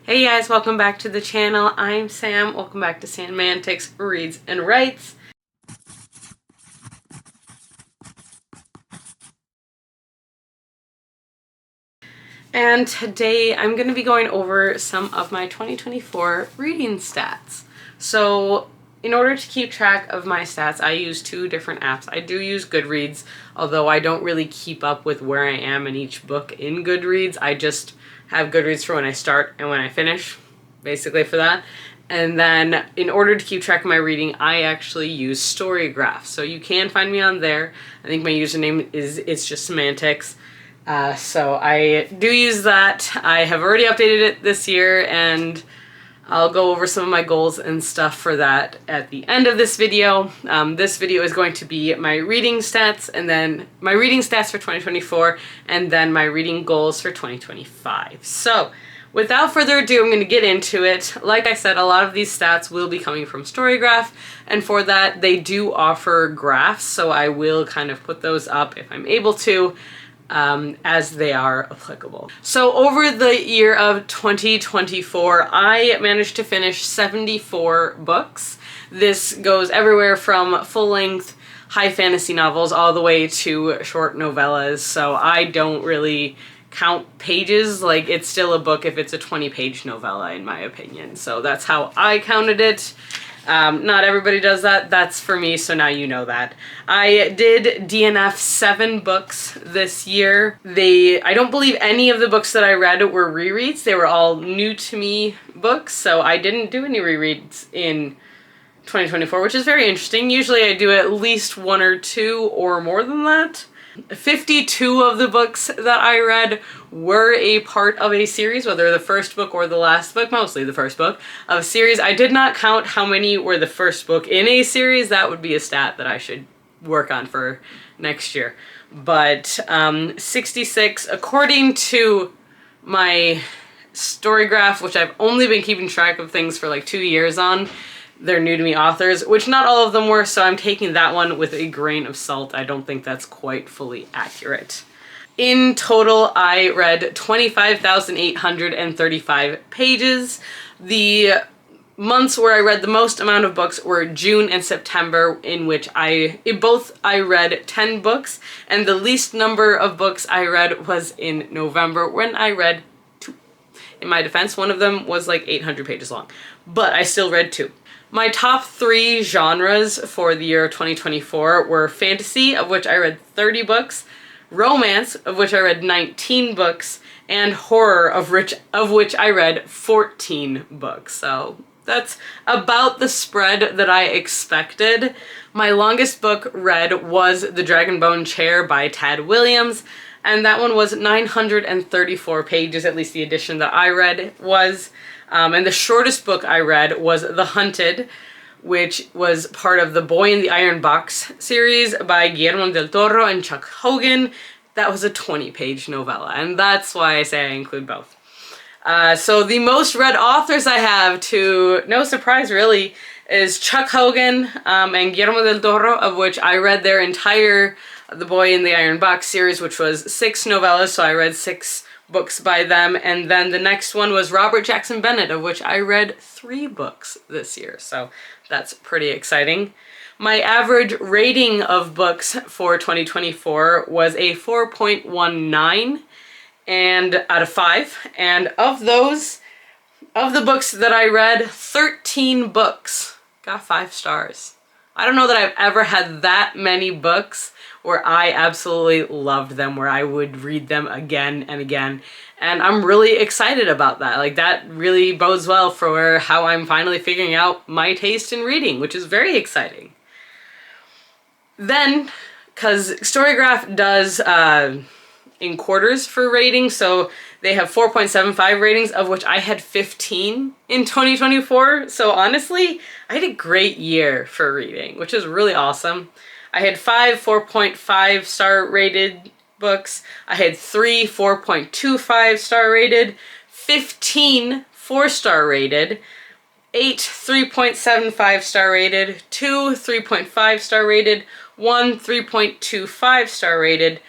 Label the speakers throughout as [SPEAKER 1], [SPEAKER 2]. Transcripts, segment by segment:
[SPEAKER 1] Hey guys, welcome back to the channel. I'm Sam. Welcome back to Sammantics Reads and Writes. And today I'm going to be going over some of my 2024 reading stats. So in order to keep track of my stats, I use two different apps. I do use Goodreads, although I don't really keep up with where I am in each book in Goodreads. I just have Goodreads for when I start and when I finish, basically for that. And then in order to keep track of my reading, I actually use Storygraph. So you can find me on there. I think my username is It's Just Semantics. So I do use that. I have already updated it this year, and I'll go over some of my goals and stuff for that at the end of this video. This video is going to be my reading stats, and then my reading stats for 2024, and then my reading goals for 2025. So without further ado, I'm going to get into it. Like I said, a lot of these stats will be coming from Storygraph, and for that they do offer graphs, so I will kind of put those up if I'm able to, as they are applicable. So over the year of 2024, I managed to finish 74 books. This goes everywhere from full-length high fantasy novels all the way to short novellas, so I don't really count pages. Like, it's still a book if it's a 20-page novella, in my opinion. So that's how I counted it. Not everybody does that. That's for me, so now you know that. I did DNF 7 books this year. I don't believe any of the books that I read were rereads. They were all new to me books, so I didn't do any rereads in 2024, which is very interesting. Usually I do at least 1 or 2 or more than that. 52 of the books that I read were a part of a series, whether the first book or the last book, mostly the first book of a series. I did not count how many were the first book in a series. That would be a stat that I should work on for next year. But 66, according to my Storygraph, which I've only been keeping track of things for like 2 years on. They're new to me authors, which not all of them were, so I'm taking that one with a grain of salt. I don't think that's quite fully accurate. In total, I read 25,835 pages. The months where I read the most amount of books were June and September, in which I read 10 books, and the least number of books I read was in November, when I read 2. In my defense, one of them was like 800 pages long, but I still read 2. My top 3 genres for the year 2024 were fantasy, of which I read 30 books, romance, of which I read 19 books, and horror, of which I read 14 books. So that's about the spread that I expected. My longest book read was The Dragonbone Chair by Tad Williams, and that one was 934 pages, at least the edition that I read was. And the shortest book I read was The Hunted, which was part of the Boy in the Iron Box series by Guillermo del Toro and Chuck Hogan. That was a 20-page novella, and that's why I say I include both. So the most read authors I have, to no surprise really, is Chuck Hogan and Guillermo del Toro, of which I read their entire The Boy in the Iron Box series, which was 6 novellas, so I read 6 books by them, and then the next one was Robert Jackson Bennett, of which I read 3 books this year, so that's pretty exciting. My average rating of books for 2024 was a 4.19 and out of 5, and of the books that I read, 13 books got 5 stars. I don't know that I've ever had that many books where I absolutely loved them, where I would read them again and again. And I'm really excited about that. Like, that really bodes well for how I'm finally figuring out my taste in reading, which is very exciting. Then, because Storygraph does in quarters for ratings, so they have 4.75 ratings, of which I had 15 in 2024. So honestly, I had a great year for reading, which is really awesome. I had 5 4.5 star rated books. I had 3 4.25 star rated, 15 4-star rated, 8 3.75 star rated, 2 3.5 star rated, 1 3.25 star rated,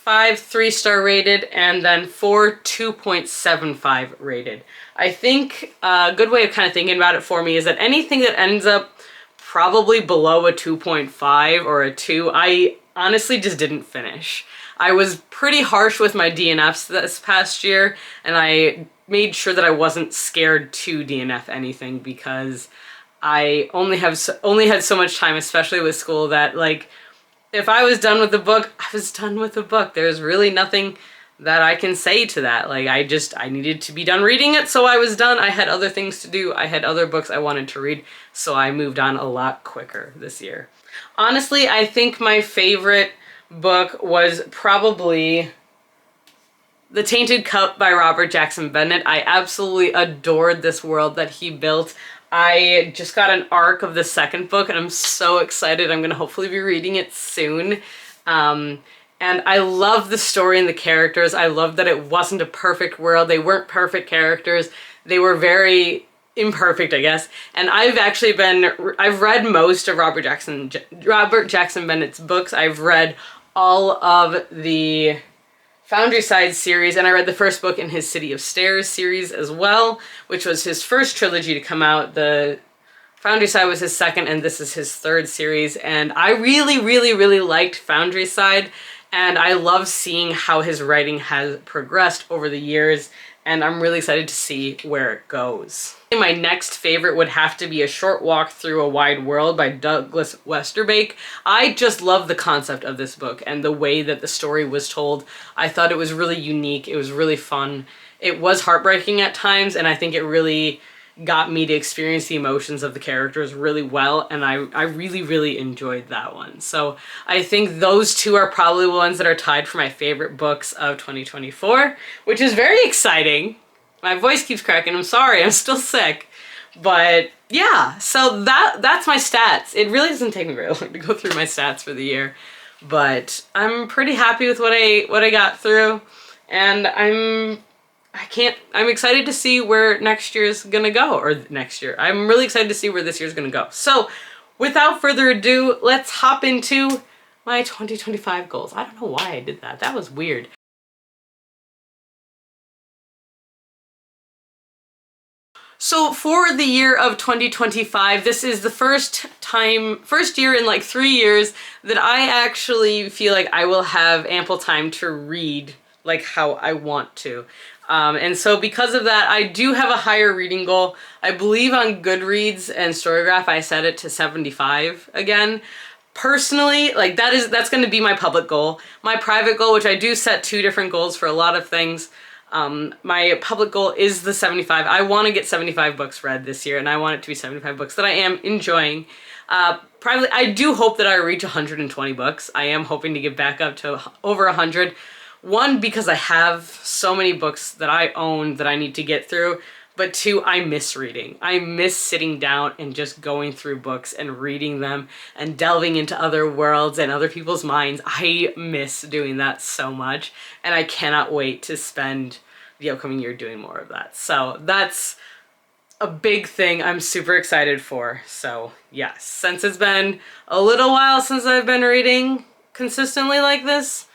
[SPEAKER 1] 5 3-star rated, and then 4 2.75 rated. I think a good way of kind of thinking about it for me is that anything that ends up probably below a 2.5 or a 2, I honestly just didn't finish. I was pretty harsh with my DNFs this past year, and I made sure that I wasn't scared to DNF anything because I only had so much time, especially with school, that like if I was done with the book, I was done with the book. There's really nothing that I can say to that. Like I needed to be done reading it, so I was done. I had other things to do. I had other books I wanted to read, so I moved on a lot quicker this year. Honestly, I think my favorite book was probably The Tainted Cup by Robert Jackson Bennett. I absolutely adored this world that he built. I just got an arc of the second book and I'm so excited. I'm going to hopefully be reading it soon. And I love the story and the characters. I love that it wasn't a perfect world. They weren't perfect characters. They were very imperfect, I guess. And I've read most of Robert Jackson Bennett's books. I've read all of the Foundryside series, and I read the first book in his City of Stairs series as well, which was his first trilogy to come out. The Foundryside was his second, and this is his third series. And I really, really, really liked Foundryside, and I love seeing how his writing has progressed over the years, and I'm really excited to see where it goes. My next favorite would have to be A Short Walk Through a Wide World by Douglas Westerbeke. I just love the concept of this book and the way that the story was told. I thought it was really unique. It was really fun. It was heartbreaking at times, and I think it really got me to experience the emotions of the characters really well, and I really, really enjoyed that one. So I think those two are probably the ones that are tied for my favorite books of 2024, which is very exciting. My voice keeps cracking. I'm sorry, I'm still sick. But yeah, so that's my stats. It really doesn't take me very long to go through my stats for the year, but I'm pretty happy with what I got through, and I'm excited to see where next year's gonna go, or next year. I'm really excited to see where this year's gonna go. So without further ado, let's hop into my 2025 goals. I don't know why I did that. That was weird. So for the year of 2025, this is the first year in like 3 years that I actually feel like I will have ample time to read like how I want to. And so because of that, I do have a higher reading goal. I believe on Goodreads and Storygraph, I set it to 75 again. Personally, like that's going to be my public goal. My private goal, which I do set 2 different goals for a lot of things. My public goal is the 75. I want to get 75 books read this year, and I want it to be 75 books that I am enjoying. Privately, I do hope that I reach 120 books. I am hoping to get back up to over 100. One, because I have so many books that I own that I need to get through, but 2, I miss reading. I miss sitting down and just going through books and reading them and delving into other worlds and other people's minds. I miss doing that so much, and I cannot wait to spend the upcoming year doing more of that. So that's a big thing I'm super excited for. So yes, since it's been a little while since I've been reading consistently like this,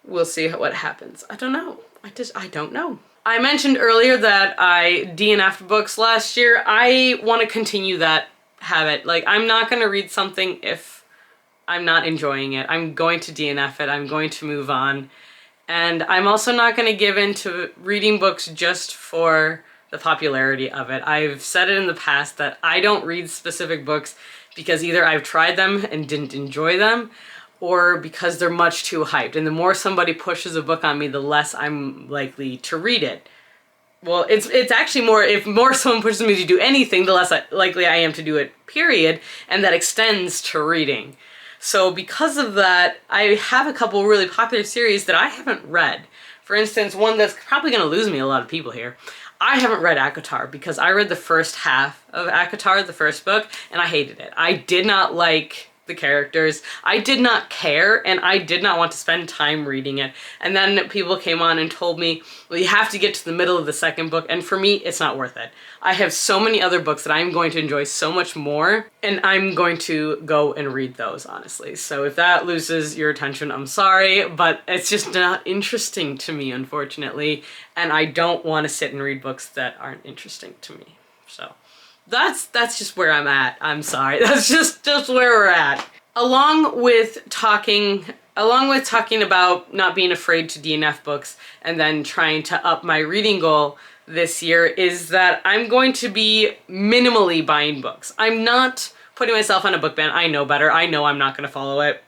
[SPEAKER 1] we'll see what happens. I don't know. I don't know. I mentioned earlier that I DNF'd books last year. I want to continue that habit. Like, I'm not going to read something if I'm not enjoying it. I'm going to DNF it. I'm going to move on. And I'm also not going to give in to reading books just for the popularity of it. I've said it in the past that I don't read specific books because either I've tried them and didn't enjoy them, or because they're much too hyped. And the more somebody pushes a book on me, the less I'm likely to read it. Well, it's actually more, if more someone pushes me to do anything, the less likely I am to do it, period. And that extends to reading. So because of that, I have a couple really popular series that I haven't read. For instance, one that's probably going to lose me a lot of people here. I haven't read ACOTAR because I read the first half of ACOTAR, the first book, and I hated it. I did not like the characters. I did not care, and I did not want to spend time reading it. And then people came on and told me, well, you have to get to the middle of the second book, and for me, it's not worth it. I have so many other books that I'm going to enjoy so much more, and I'm going to go and read those, honestly. So if that loses your attention, I'm sorry, but it's just not interesting to me, unfortunately, and I don't want to sit and read books that aren't interesting to me. So that's just where I'm at. I'm sorry. That's just where we're at. Along with talking about not being afraid to DNF books and then trying to up my reading goal this year is that I'm going to be minimally buying books. I'm not putting myself on a book ban. I know better. I know I'm not going to follow it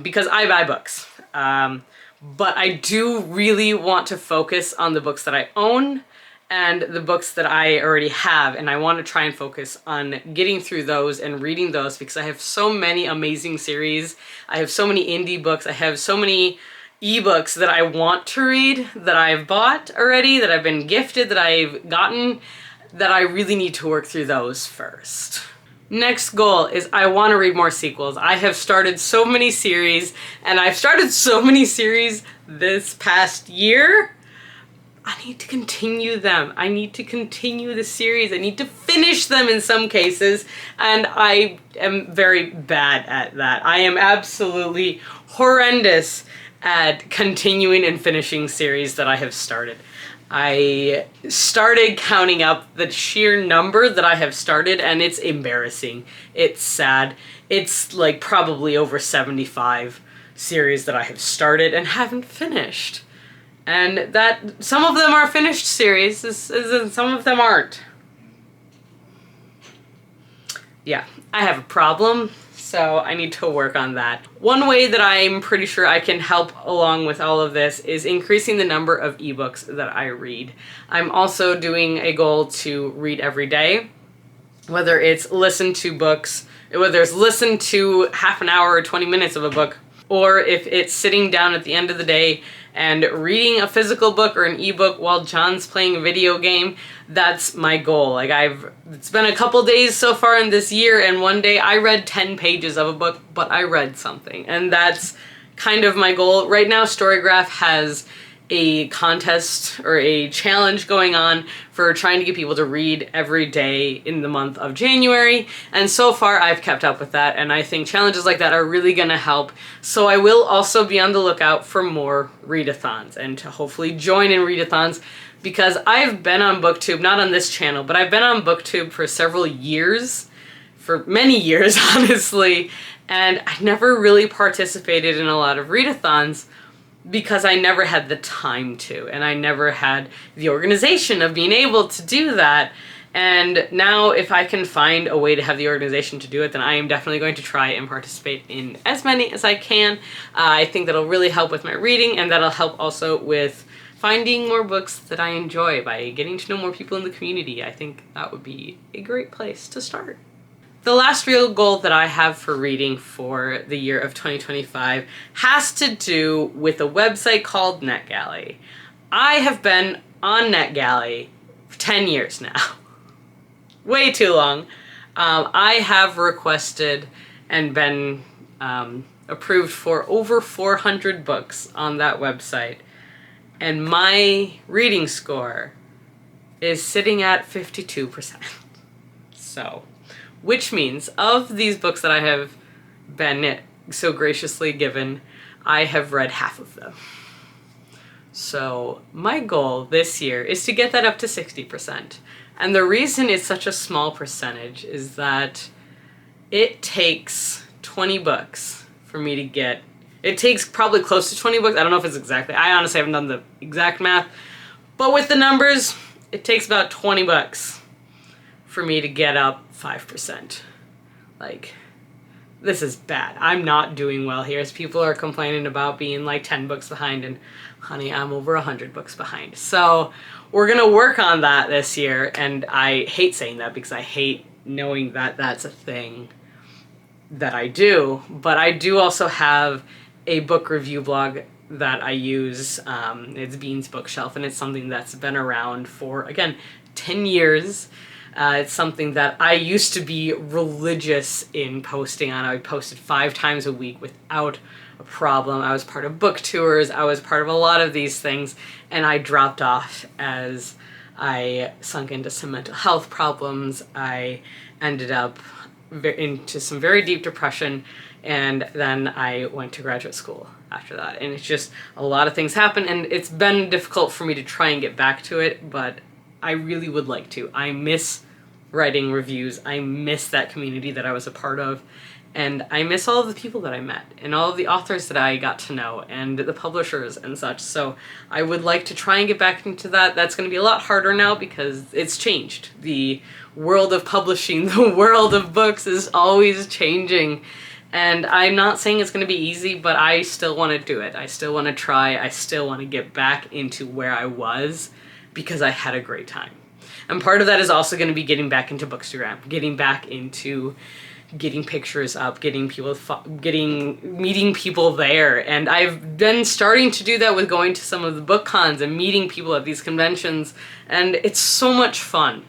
[SPEAKER 1] because I buy books. But I do really want to focus on the books that I own and the books that I already have, and I want to try and focus on getting through those and reading those because I have so many amazing series. I have so many indie books. I have so many ebooks that I want to read, that I've bought already, that I've been gifted, that I've gotten, that I really need to work through those first. Next goal is I want to read more sequels. I have started so many series, and I've started so many series this past year. I need to continue them. I need to continue the series. I need to finish them in some cases, and I am very bad at that. I am absolutely horrendous at continuing and finishing series that I have started. I started counting up the sheer number that I have started, and it's embarrassing. It's sad. It's like probably over 75 series that I have started and haven't finished. And that some of them are finished series, and some of them aren't. Yeah, I have a problem, so I need to work on that. One way that I'm pretty sure I can help along with all of this is increasing the number of ebooks that I read. I'm also doing a goal to read every day, whether it's listen to half an hour or 20 minutes of a book, or if it's sitting down at the end of the day and reading a physical book or an ebook while John's playing a video game. That's my goal. It's been a couple days so far in this year, and one day I read 10 pages of a book, but I read something, and that's kind of my goal. Right now, Storygraph has a contest or a challenge going on for trying to get people to read every day in the month of January, and so far I've kept up with that, and I think challenges like that are really gonna help. So I will also be on the lookout for more readathons and to hopefully join in readathons, because I've been on booktube, not on this channel, but I've been on booktube for several years, for many years honestly, and I never really participated in a lot of readathons because I never had the time to, and I never had the organization of being able to do that. And now if I can find a way to have the organization to do it, then I am definitely going to try and participate in as many as I can. I think that'll really help with my reading, and that'll help also with finding more books that I enjoy by getting to know more people in the community. I think that would be a great place to start. The last real goal that I have for reading for the year of 2025 has to do with a website called NetGalley. I have been on NetGalley for 10 years now. Way too long. I have requested and been approved for over 400 books on that website, and my reading score is sitting at 52%. So, which means of these books that I have been so graciously given, I have read half of them. So my goal this year is to get that up to 60%. And the reason it's such a small percentage is that it takes 20 books for me to get, it takes probably close to 20 books. I don't know if it's exactly, I honestly haven't done the exact math, but with the numbers, it takes about 20 bucks for me to get up 5%. Like, this is bad. I'm not doing well here, as people are complaining about being like 10 books behind, and honey, I'm over 100 books behind. So we're gonna work on that this year, and I hate saying that because I hate knowing that that's a thing that I do, but I do also have a book review blog that I use. It's Bean's Bookshelf, and it's something that's been around for, again, 10 years. It's something that I used to be religious in posting on. I posted 5 times a week without a problem. I was part of book tours. I was part of a lot of these things, and I dropped off as I sunk into some mental health problems. I ended up into some very deep depression, and then I went to graduate school after that. And it's just a lot of things happen, and it's been difficult for me to try and get back to it, but I really would like to. I miss writing reviews. I miss that community that I was a part of. And I miss all of the people that I met and all of the authors that I got to know and the publishers and such. So I would like to try and get back into that. That's going to be a lot harder now because it's changed. The world of publishing, the world of books is always changing. And I'm not saying it's going to be easy, but I still want to do it. I still want to try. I still want to get back into where I was because I had a great time. And part of that is also going to be getting back into Bookstagram, getting back into getting pictures up, meeting people there. And I've been starting to do that with going to some of the book cons and meeting people at these conventions, and it's so much fun.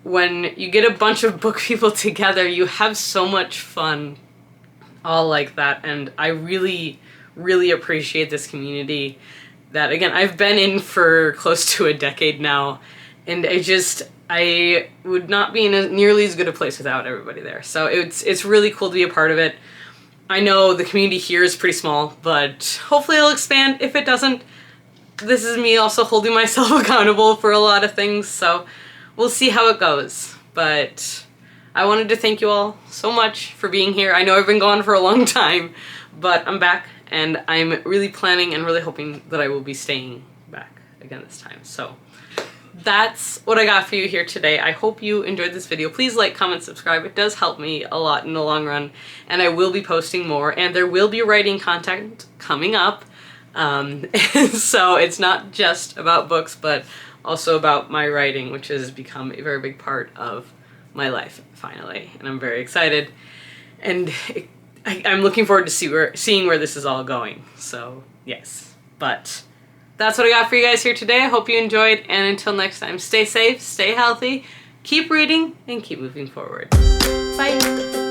[SPEAKER 1] When you get a bunch of book people together, you have so much fun all like that, and I really, really appreciate this community that, again, I've been in for close to a decade now, and I would not be in nearly as good a place without everybody there. So it's really cool to be a part of it. I know the community here is pretty small, but hopefully it'll expand. If it doesn't, this is me also holding myself accountable for a lot of things, so we'll see how it goes. But I wanted to thank you all so much for being here. I know I've been gone for a long time, but I'm back, and I'm really planning and really hoping that I will be staying back again this time. So that's what I got for you here today. I hope you enjoyed this video. Please like, comment, subscribe. It does help me a lot in the long run, and I will be posting more, and there will be writing content coming up. So it's not just about books, but also about my writing, which has become a very big part of my life, finally, and I'm very excited, and I'm looking forward to seeing where this is all going. So yes, but that's what I got for you guys here today. I hope you enjoyed, and until next time, stay safe, stay healthy, keep reading, and keep moving forward. Bye!